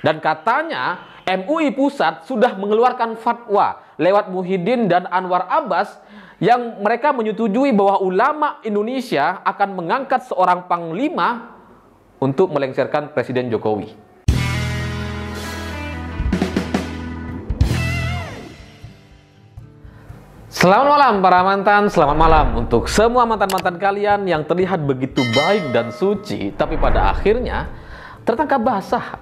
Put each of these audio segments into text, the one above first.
Dan katanya MUI Pusat sudah mengeluarkan fatwa lewat Muhyiddin dan Anwar Abbas yang mereka menyetujui bahwa ulama Indonesia akan mengangkat seorang panglima untuk melengsarkan Presiden Jokowi. Selamat malam para mantan, selamat malam untuk semua mantan-mantan kalian yang terlihat begitu baik dan suci, tapi pada akhirnya tertangkap basah.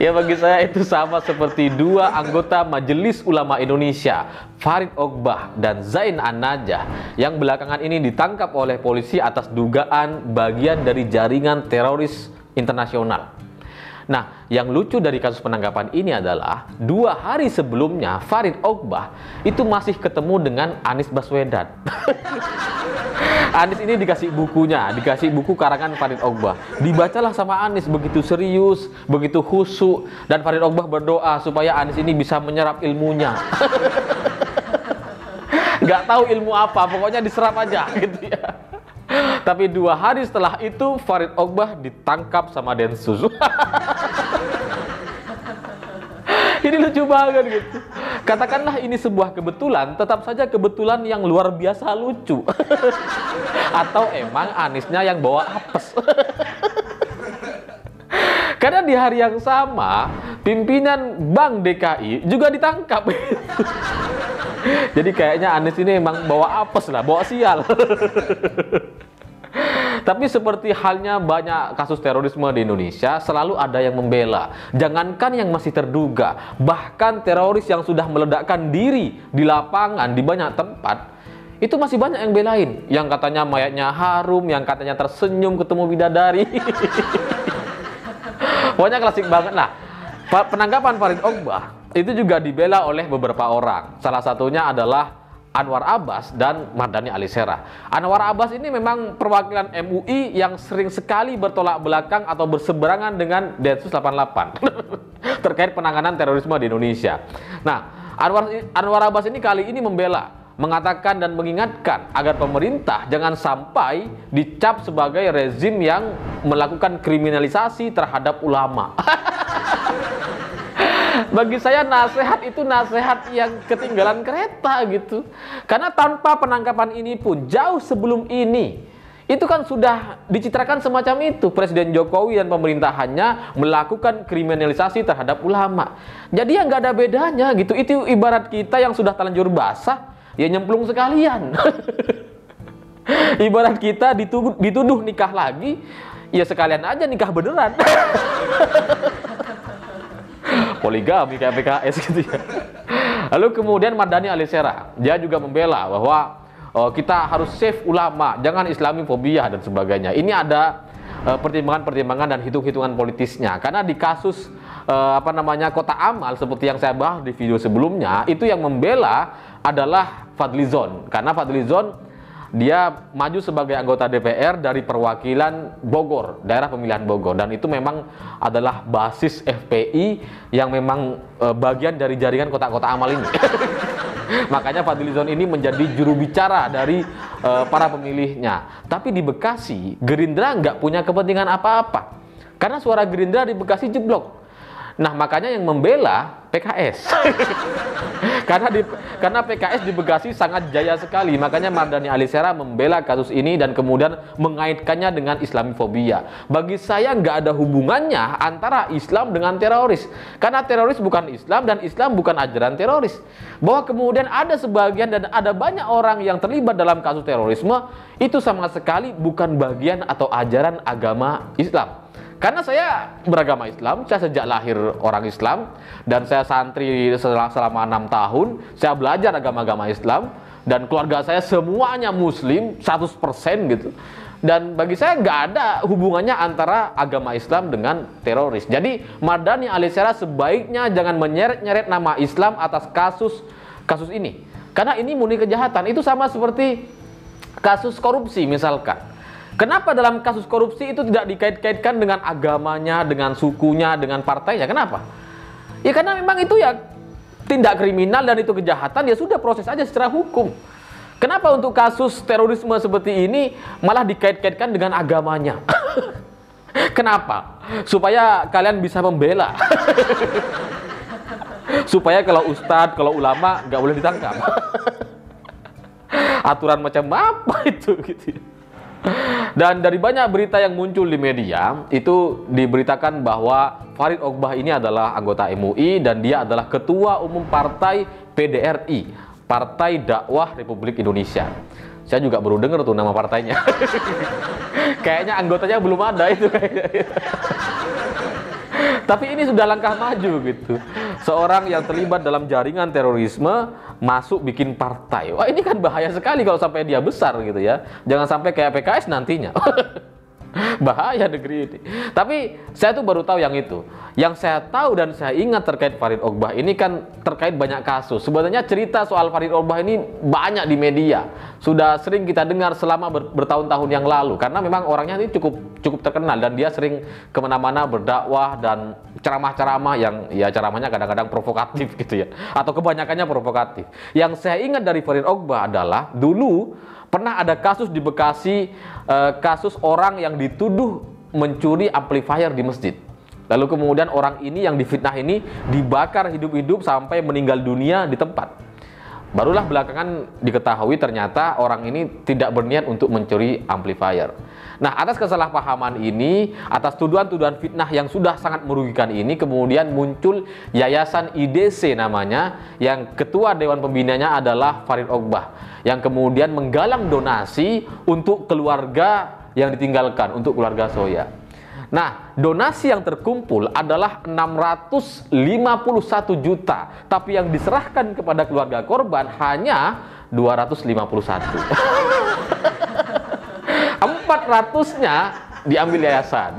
Ya, bagi saya itu sama seperti dua anggota Majelis Ulama Indonesia, Farid Ogbah dan Zain An-Najah, yang belakangan ini ditangkap oleh polisi atas dugaan bagian dari jaringan teroris internasional. Nah, yang lucu dari kasus penangkapan ini adalah 2 hari sebelumnya Farid Ogbah itu masih ketemu dengan Anies Baswedan. Anies ini dikasih bukunya, dikasih buku karangan Farid Ogbah. Dibacalah sama Anies begitu serius, begitu khusyuk, dan Farid Ogbah berdoa supaya Anies ini bisa menyerap ilmunya. Nggak tahu ilmu apa, pokoknya diserap aja gitu ya. Tapi 2 hari setelah itu Farid Ogbah ditangkap sama Densus. Ini lucu banget gitu. Katakanlah ini sebuah kebetulan, tetap saja kebetulan yang luar biasa lucu. Atau emang Aniesnya yang bawa apes. Karena di hari yang sama pimpinan Bank DKI juga ditangkap. Jadi kayaknya Anies ini emang bawa apes lah, bawa sial. Tapi seperti halnya banyak kasus terorisme di Indonesia, selalu ada yang membela. Jangankan yang masih terduga, bahkan teroris yang sudah meledakkan diri di lapangan di banyak tempat, itu masih banyak yang belain. Yang katanya mayatnya harum, yang katanya tersenyum ketemu bidadari. Pokoknya klasik banget lah. Penangkapan Farid Ogbah itu juga dibela oleh beberapa orang. Salah satunya adalah Anwar Abbas dan Mardhani Alisera. Anwar Abbas ini memang perwakilan MUI yang sering sekali bertolak belakang atau berseberangan dengan Densus 88 terkait penanganan terorisme di Indonesia. Nah, Anwar Abbas ini kali ini membela, mengatakan dan mengingatkan agar pemerintah jangan sampai dicap sebagai rezim yang melakukan kriminalisasi terhadap ulama. Bagi saya nasihat itu nasihat yang ketinggalan kereta gitu. Karena tanpa penangkapan ini pun jauh sebelum ini itu kan sudah dicitrakan semacam itu. Presiden Jokowi dan pemerintahannya melakukan kriminalisasi terhadap ulama. Jadi ya nggak ada bedanya gitu. Itu ibarat kita yang sudah terlanjur basah ya nyemplung sekalian. Ibarat kita dituduh nikah lagi ya sekalian aja nikah beneran. Poligami kayak PKS gitu ya. Lalu kemudian Mardhani Alisera, dia juga membela bahwa kita harus save ulama, jangan Islamofobia dan sebagainya. Ini ada pertimbangan-pertimbangan dan hitung-hitungan politisnya. Karena di kasus Kotak Amal seperti yang saya bahas di video sebelumnya, itu yang membela adalah Fadlizon. Karena Fadlizon dia maju sebagai anggota DPR dari perwakilan Bogor, daerah pemilihan Bogor, dan itu memang adalah basis FPI yang memang bagian dari jaringan kotak-kotak amal ini. Makanya Fadlizon ini menjadi juru bicara dari para pemilihnya. Tapi di Bekasi, Gerindra nggak punya kepentingan apa-apa, karena suara Gerindra di Bekasi jeblok. Nah, makanya yang membela PKS. Karena PKS di Bekasi sangat jaya sekali. Makanya Mardhani Alisera membela kasus ini dan kemudian mengaitkannya dengan Islamofobia. Bagi saya nggak ada hubungannya antara Islam dengan teroris. Karena teroris bukan Islam dan Islam bukan ajaran teroris. Bahwa kemudian ada sebagian dan ada banyak orang yang terlibat dalam kasus terorisme, itu sama sekali bukan bagian atau ajaran agama Islam. Karena saya beragama Islam, saya sejak lahir orang Islam, dan saya santri selama 6 tahun, saya belajar agama-agama Islam, dan keluarga saya semuanya Muslim, 100% gitu. Dan bagi saya nggak ada hubungannya antara agama Islam dengan teroris. Jadi Mardhani Alisera sebaiknya jangan menyeret-nyeret nama Islam atas kasus ini. Karena ini murni kejahatan, itu sama seperti kasus korupsi misalkan. Kenapa dalam kasus korupsi itu tidak dikait-kaitkan dengan agamanya, dengan sukunya, dengan partainya? Kenapa? Ya karena memang itu ya tindak kriminal dan itu kejahatan, ya sudah proses aja secara hukum. Kenapa untuk kasus terorisme seperti ini malah dikait-kaitkan dengan agamanya? Kenapa? Supaya kalian bisa membela. Supaya kalau ustadz, kalau ulama nggak boleh ditangkap. Aturan macam apa itu gitu. Dan dari banyak berita yang muncul di media, itu diberitakan bahwa Farid Ogbah ini adalah anggota MUI dan dia adalah Ketua Umum Partai PDRI, Partai Dakwah Republik Indonesia. Saya juga baru dengar tuh nama partainya. Kayaknya anggotanya belum ada itu kayaknya. Tapi ini sudah langkah maju gitu. Seorang yang terlibat dalam jaringan terorisme masuk bikin partai. Wah, ini kan bahaya sekali kalau sampai dia besar gitu ya. Jangan sampai kayak PKS nantinya. Bahaya negeri ini. Tapi saya tuh baru tahu yang itu. Yang saya tahu dan saya ingat terkait Farid Ogbah ini kan terkait banyak kasus. Sebenarnya cerita soal Farid Ogbah ini banyak di media. Sudah sering kita dengar selama bertahun-tahun yang lalu. Karena memang orangnya ini cukup terkenal dan dia sering kemana-mana berdakwah dan ceramah-ceramah yang ya ceramahnya kadang-kadang provokatif gitu ya. Atau kebanyakannya provokatif. Yang saya ingat dari Farid Ogbah adalah dulu pernah ada kasus di Bekasi, kasus orang yang dituduh mencuri amplifier di masjid. Lalu kemudian orang ini yang difitnah ini dibakar hidup-hidup sampai meninggal dunia di tempat. Barulah belakangan diketahui ternyata orang ini tidak berniat untuk mencuri amplifier. Nah, atas kesalahpahaman ini, atas tuduhan-tuduhan fitnah yang sudah sangat merugikan ini, kemudian muncul Yayasan IDC namanya, yang ketua Dewan Pembinanya adalah Farid Ogbah, yang kemudian menggalang donasi untuk keluarga yang ditinggalkan, untuk keluarga Zoya. Nah, donasi yang terkumpul adalah 651 juta, tapi yang diserahkan kepada keluarga korban hanya 251. 400-nya diambil yayasan.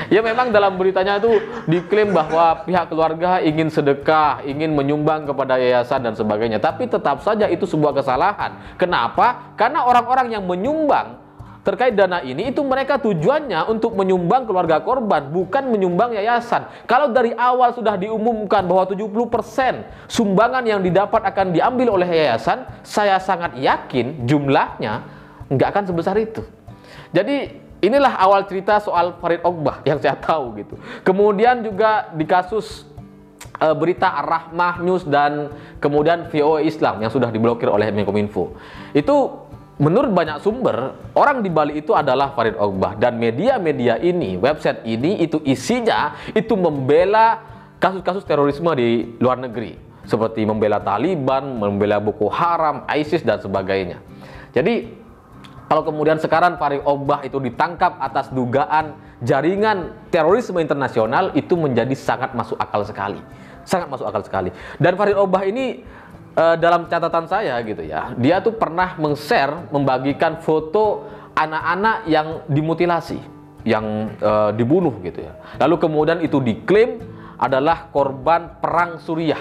Ya memang dalam beritanya itu diklaim bahwa pihak keluarga ingin sedekah, ingin menyumbang kepada yayasan dan sebagainya. Tapi tetap saja itu sebuah kesalahan. Kenapa? Karena orang-orang yang menyumbang terkait dana ini itu mereka tujuannya untuk menyumbang keluarga korban, bukan menyumbang yayasan. Kalau dari awal sudah diumumkan bahwa 70% sumbangan yang didapat akan diambil oleh yayasan, saya sangat yakin jumlahnya nggak akan sebesar itu. Jadi inilah awal cerita soal Farid Ogbah yang saya tahu gitu. Kemudian juga di kasus berita Ar-Rahmah News dan kemudian VOA Islam yang sudah diblokir oleh Menkominfo. Itu menurut banyak sumber, orang di Bali itu adalah Farid Ogbah, dan media-media ini, website ini itu isinya itu membela kasus-kasus terorisme di luar negeri, seperti membela Taliban, membela Boko Haram, ISIS dan sebagainya. Jadi kalau kemudian sekarang Farid Ogbah itu ditangkap atas dugaan jaringan terorisme internasional, itu menjadi sangat masuk akal sekali. Sangat masuk akal sekali. Dan Farid Ogbah ini dalam catatan saya gitu ya, dia tuh pernah meng-share, membagikan foto anak-anak yang dimutilasi, yang dibunuh gitu ya. Lalu kemudian itu diklaim adalah korban perang Suriah.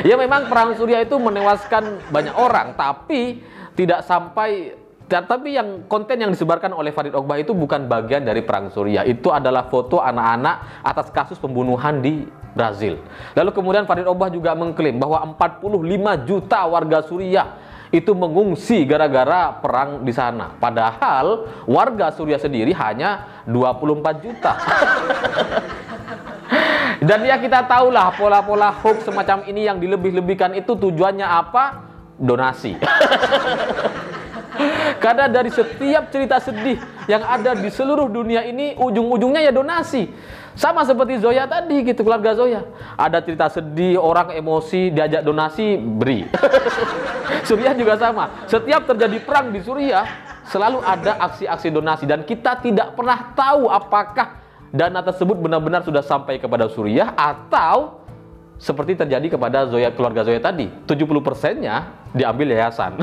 Ya memang perang Suriah itu menewaskan banyak orang, tapi tidak sampai. Tapi yang konten yang disebarkan oleh Farid Ogbah itu bukan bagian dari perang Suriah. Itu adalah foto anak-anak atas kasus pembunuhan di Brazil. Lalu kemudian Farid Ogbah juga mengklaim bahwa 45 juta warga Suriah itu mengungsi gara-gara perang di sana. Padahal warga Suriah sendiri hanya 24 juta. Dan ya kita tahulah pola-pola hoax semacam ini yang dilebih-lebihkan itu tujuannya apa? Donasi. Karena dari setiap cerita sedih yang ada di seluruh dunia ini, ujung-ujungnya ya donasi. Sama seperti Zoya tadi gitu, keluarga Zoya. Ada cerita sedih, orang emosi, diajak donasi, beri. Suriah juga sama. Setiap terjadi perang di Suriah, selalu ada aksi-aksi donasi. Dan kita tidak pernah tahu apakah dana tersebut benar-benar sudah sampai kepada Suriah, atau seperti terjadi kepada Zoya, keluarga Zoya tadi, 70%-nya diambil yayasan.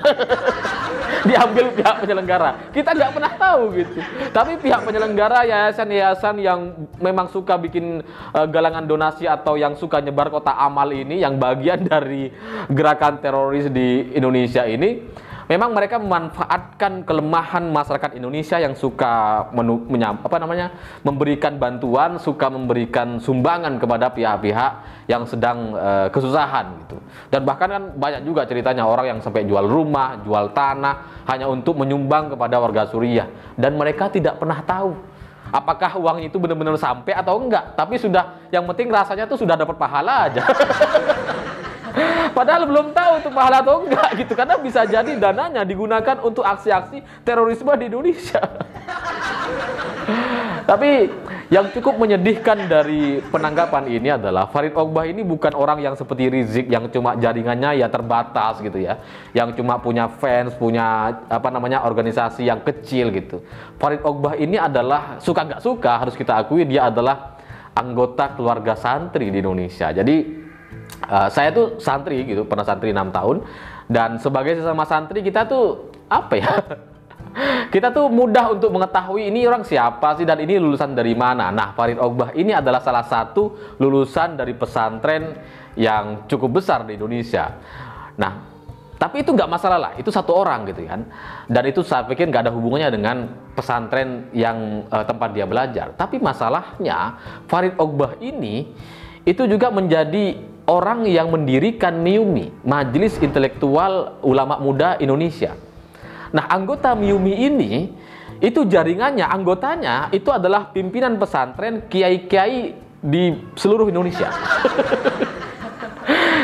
Diambil pihak penyelenggara. Kita nggak pernah tahu gitu. Tapi pihak penyelenggara, yayasan-yayasan yang memang suka bikin galangan donasi atau yang suka nyebar kotak amal ini, yang bagian dari gerakan teroris di Indonesia ini, memang mereka memanfaatkan kelemahan masyarakat Indonesia yang suka memberikan bantuan, suka memberikan sumbangan kepada pihak-pihak yang sedang kesusahan gitu. Dan bahkan kan banyak juga ceritanya orang yang sampai jual rumah, jual tanah hanya untuk menyumbang kepada warga Suriah, dan mereka tidak pernah tahu apakah uang itu benar-benar sampai atau enggak. Tapi sudah, yang penting rasanya tuh sudah dapat pahala aja. Padahal belum tahu itu pahala atau enggak gitu, karena bisa jadi dananya digunakan untuk aksi-aksi terorisme di Indonesia. Tapi yang cukup menyedihkan dari penangkapan ini adalah Farid Ogbah ini bukan orang yang seperti Rizik yang cuma jaringannya ya terbatas gitu ya, yang cuma punya fans, punya organisasi yang kecil gitu. Farid Ogbah ini adalah, suka nggak suka harus kita akui, dia adalah anggota keluarga santri di Indonesia. Jadi saya tuh santri gitu, pernah santri 6 tahun, dan sebagai sesama santri kita tuh kita tuh mudah untuk mengetahui ini orang siapa sih dan ini lulusan dari mana. Nah, Farid Ogbah ini adalah salah satu lulusan dari pesantren yang cukup besar di Indonesia. Nah, tapi itu nggak masalah lah, itu satu orang gitu kan, dan itu saya pikir nggak ada hubungannya dengan pesantren yang tempat dia belajar. Tapi masalahnya Farid Ogbah ini itu juga menjadi orang yang mendirikan MIUMI, Majelis Intelektual Ulama Muda Indonesia. Nah, anggota MIUMI ini, itu jaringannya, anggotanya itu adalah pimpinan pesantren kiai-kiai di seluruh Indonesia.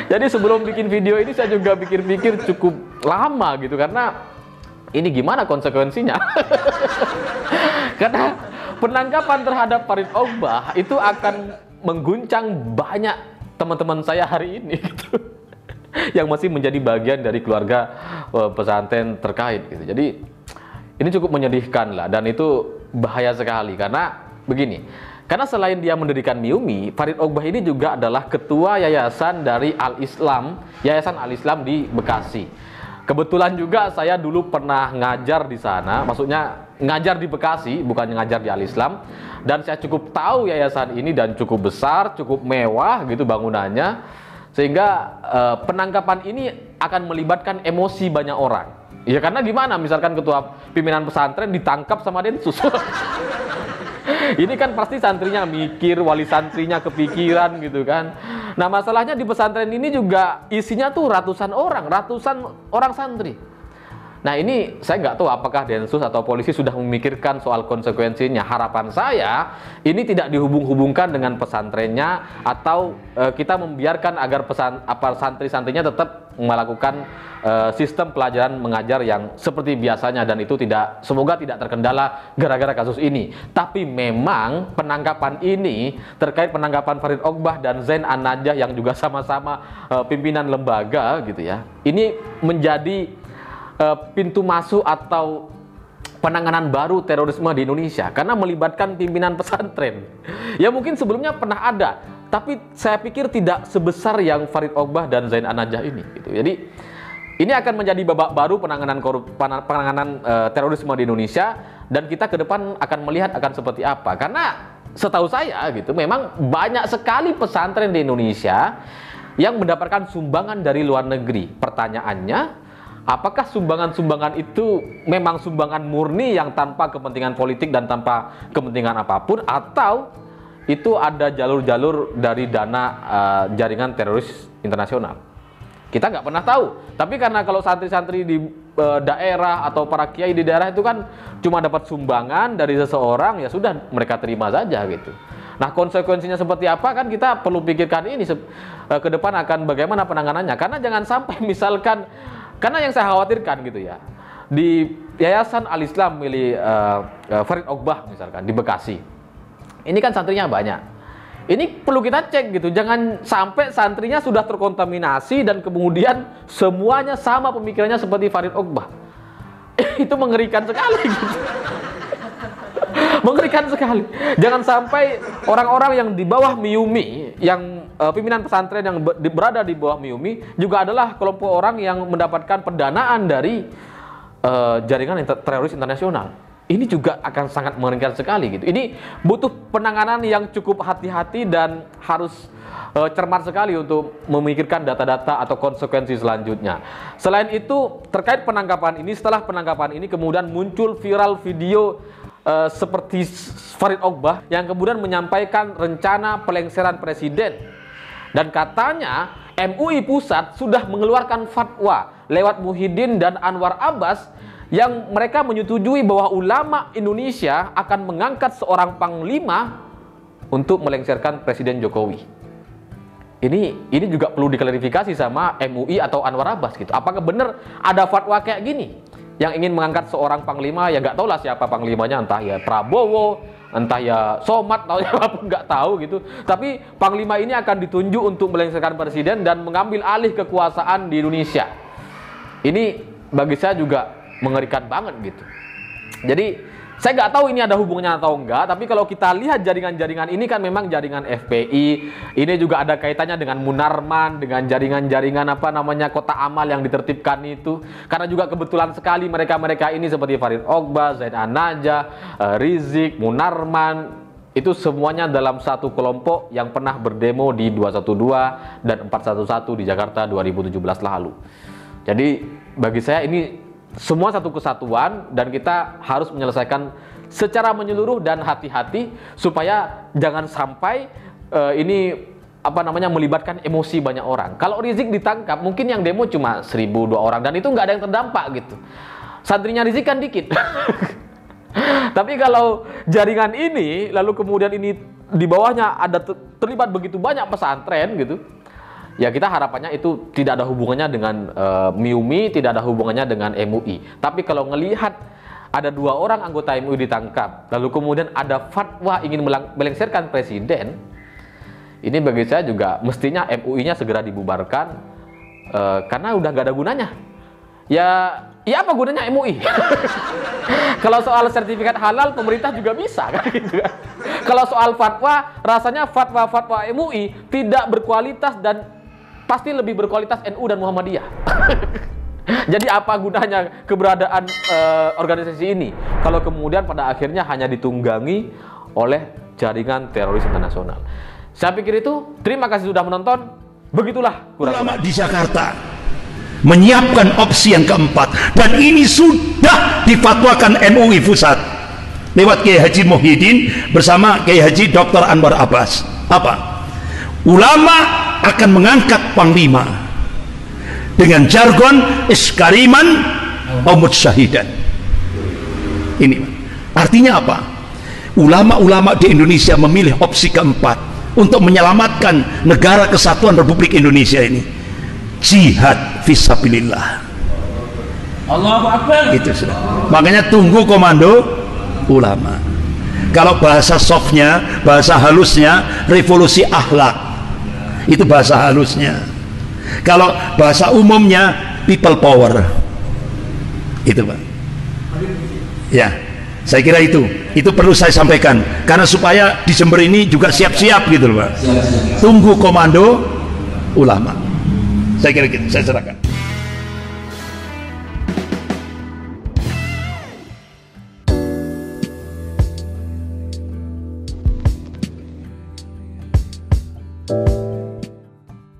Jadi sebelum bikin video ini saya juga pikir-pikir cukup lama gitu, karena ini gimana konsekuensinya. Karena penangkapan terhadap Farid Ogbah itu akan mengguncang banyak teman-teman saya hari ini gitu, yang masih menjadi bagian dari keluarga pesantren terkait gitu. Jadi ini cukup menyedihkan lah, dan itu bahaya sekali karena begini. Karena selain dia mendirikan MIUMI, Farid Ogbah ini juga adalah ketua yayasan dari Al-Islam, Yayasan Al-Islam di Bekasi. Kebetulan juga saya dulu pernah ngajar di sana, maksudnya ngajar di Bekasi, bukan ngajar di Al-Islam, dan saya cukup tahu yayasan ini dan cukup besar, cukup mewah gitu bangunannya, sehingga penangkapan ini akan melibatkan emosi banyak orang. Ya karena gimana, misalkan ketua pimpinan pesantren ditangkap sama Densus. Ini kan pasti santrinya mikir, wali santrinya kepikiran gitu kan. Nah, masalahnya di pesantren ini juga isinya tuh ratusan orang santri. Nah, ini saya nggak tahu apakah Densus atau polisi sudah memikirkan soal konsekuensinya. Harapan saya ini tidak dihubung-hubungkan dengan pesantrennya, atau kita membiarkan agar santri-santrinya tetap melakukan sistem pelajaran mengajar yang seperti biasanya, dan itu semoga tidak terkendala gara-gara kasus ini. Tapi memang penangkapan ini terkait penangkapan Farid Ogbah dan Zain An-Najah yang juga sama-sama pimpinan lembaga gitu ya. Ini menjadi pintu masuk atau penanganan baru terorisme di Indonesia, karena melibatkan pimpinan pesantren. Ya mungkin sebelumnya pernah ada, tapi saya pikir tidak sebesar yang Farid Ogbah dan Zain An-Najah ini gitu. Jadi ini akan menjadi babak baru penanganan terorisme di Indonesia, dan kita ke depan akan melihat akan seperti apa. Karena setahu saya gitu, memang banyak sekali pesantren di Indonesia yang mendapatkan sumbangan dari luar negeri. Pertanyaannya, apakah sumbangan-sumbangan itu memang sumbangan murni yang tanpa kepentingan politik dan tanpa kepentingan apapun, atau itu ada jalur-jalur dari dana jaringan teroris internasional? Kita nggak pernah tahu. Tapi karena kalau santri-santri di daerah atau para kiai di daerah itu kan cuma dapat sumbangan dari seseorang, ya sudah mereka terima saja gitu. Nah, konsekuensinya seperti apa kan kita perlu pikirkan ini ke depan akan bagaimana penanganannya. Karena jangan sampai misalkan, karena yang saya khawatirkan gitu ya, di Yayasan Al-Islam milik Farid Ogbah misalkan di Bekasi, ini kan santrinya banyak. Ini perlu kita cek gitu, jangan sampai santrinya sudah terkontaminasi dan kemudian semuanya sama pemikirannya seperti Farid Ogbah. Itu mengerikan sekali gitu. Mengerikan sekali. Jangan sampai orang-orang yang di bawah MIUMI, yang pimpinan pesantren yang berada di bawah MIUMI juga adalah kelompok orang yang mendapatkan pendanaan dari jaringan teroris internasional. ini juga akan sangat mengerikan sekali gitu. Ini butuh penanganan yang cukup hati-hati dan harus cermat sekali untuk memikirkan data-data atau konsekuensi selanjutnya. Selain itu, terkait penangkapan ini, setelah penangkapan ini kemudian muncul viral video seperti Farid Ogbah yang kemudian menyampaikan rencana pelengseran presiden. Dan katanya MUI Pusat sudah mengeluarkan fatwa lewat Muhyiddin dan Anwar Abbas yang mereka menyetujui bahwa ulama Indonesia akan mengangkat seorang panglima untuk melengserkan Presiden Jokowi. Ini juga perlu diklarifikasi sama MUI atau Anwar Abbas gitu. Apakah benar ada fatwa kayak gini yang ingin mengangkat seorang panglima, ya nggak tahu lah siapa panglimanya, entah ya Prabowo, entah ya Somad, atau siapapun nggak tahu gitu. Tapi panglima ini akan ditunjuk untuk melengserkan presiden dan mengambil alih kekuasaan di Indonesia. Ini bagi saya juga mengerikan banget gitu. Jadi saya nggak tahu ini ada hubungannya atau enggak, tapi kalau kita lihat jaringan-jaringan ini kan memang jaringan FPI, ini juga ada kaitannya dengan Munarman, dengan jaringan-jaringan apa namanya Kota Amal yang ditertibkan itu. Karena juga kebetulan sekali mereka-mereka ini seperti Farid Ogbah, Zaid An-Najah, Rizik, Munarman, itu semuanya dalam satu kelompok yang pernah berdemo di 212 dan 411 di Jakarta 2017 lalu. Jadi bagi saya ini semua satu kesatuan dan kita harus menyelesaikan secara menyeluruh dan hati-hati supaya jangan sampai ini apa namanya melibatkan emosi banyak orang. Kalau Rizik ditangkap mungkin yang demo cuma 1.000-2 orang dan itu nggak ada yang terdampak gitu. Santrinya Rizik kan dikit. Tapi kalau jaringan ini lalu kemudian ini di bawahnya ada terlibat begitu banyak pesantren gitu, ya kita harapannya itu tidak ada hubungannya dengan MIUMI, tidak ada hubungannya dengan MUI. Tapi kalau ngelihat ada 2 orang anggota MUI ditangkap, lalu kemudian ada fatwa ingin melengserkan presiden, ini bagi saya juga mestinya MUI-nya segera dibubarkan karena udah gak ada gunanya. Ya apa gunanya MUI? Kalau soal sertifikat halal pemerintah juga bisa kan gitu kan. Kalau soal fatwa, rasanya fatwa-fatwa MUI tidak berkualitas dan pasti lebih berkualitas NU dan Muhammadiyah. Jadi apa gunanya keberadaan organisasi ini kalau kemudian pada akhirnya hanya ditunggangi oleh jaringan teroris internasional? Saya pikir itu. Terima kasih sudah menonton. Begitulah ulama di Jakarta menyiapkan opsi yang keempat, dan ini sudah difatwakan MUI Pusat lewat Kiai Haji Muhyiddin bersama Kiai Haji Dr. Anwar Abbas. Apa? Ulama akan mengangkat panglima dengan jargon iskariman omud syahidan. Ini artinya apa? Ulama-ulama di Indonesia memilih opsi keempat untuk menyelamatkan negara kesatuan Republik Indonesia ini, jihad fisabilillah. Allahu Akbar. Itu sudah. Makanya tunggu komando ulama. Kalau bahasa softnya, bahasa halusnya, revolusi akhlak. Itu bahasa halusnya. Kalau bahasa umumnya people power. Itu Pak. Ya, saya kira itu perlu saya sampaikan karena supaya di Jember ini juga siap-siap gitu loh Pak. Tunggu komando ulama. Saya kira gitu, saya serahkan.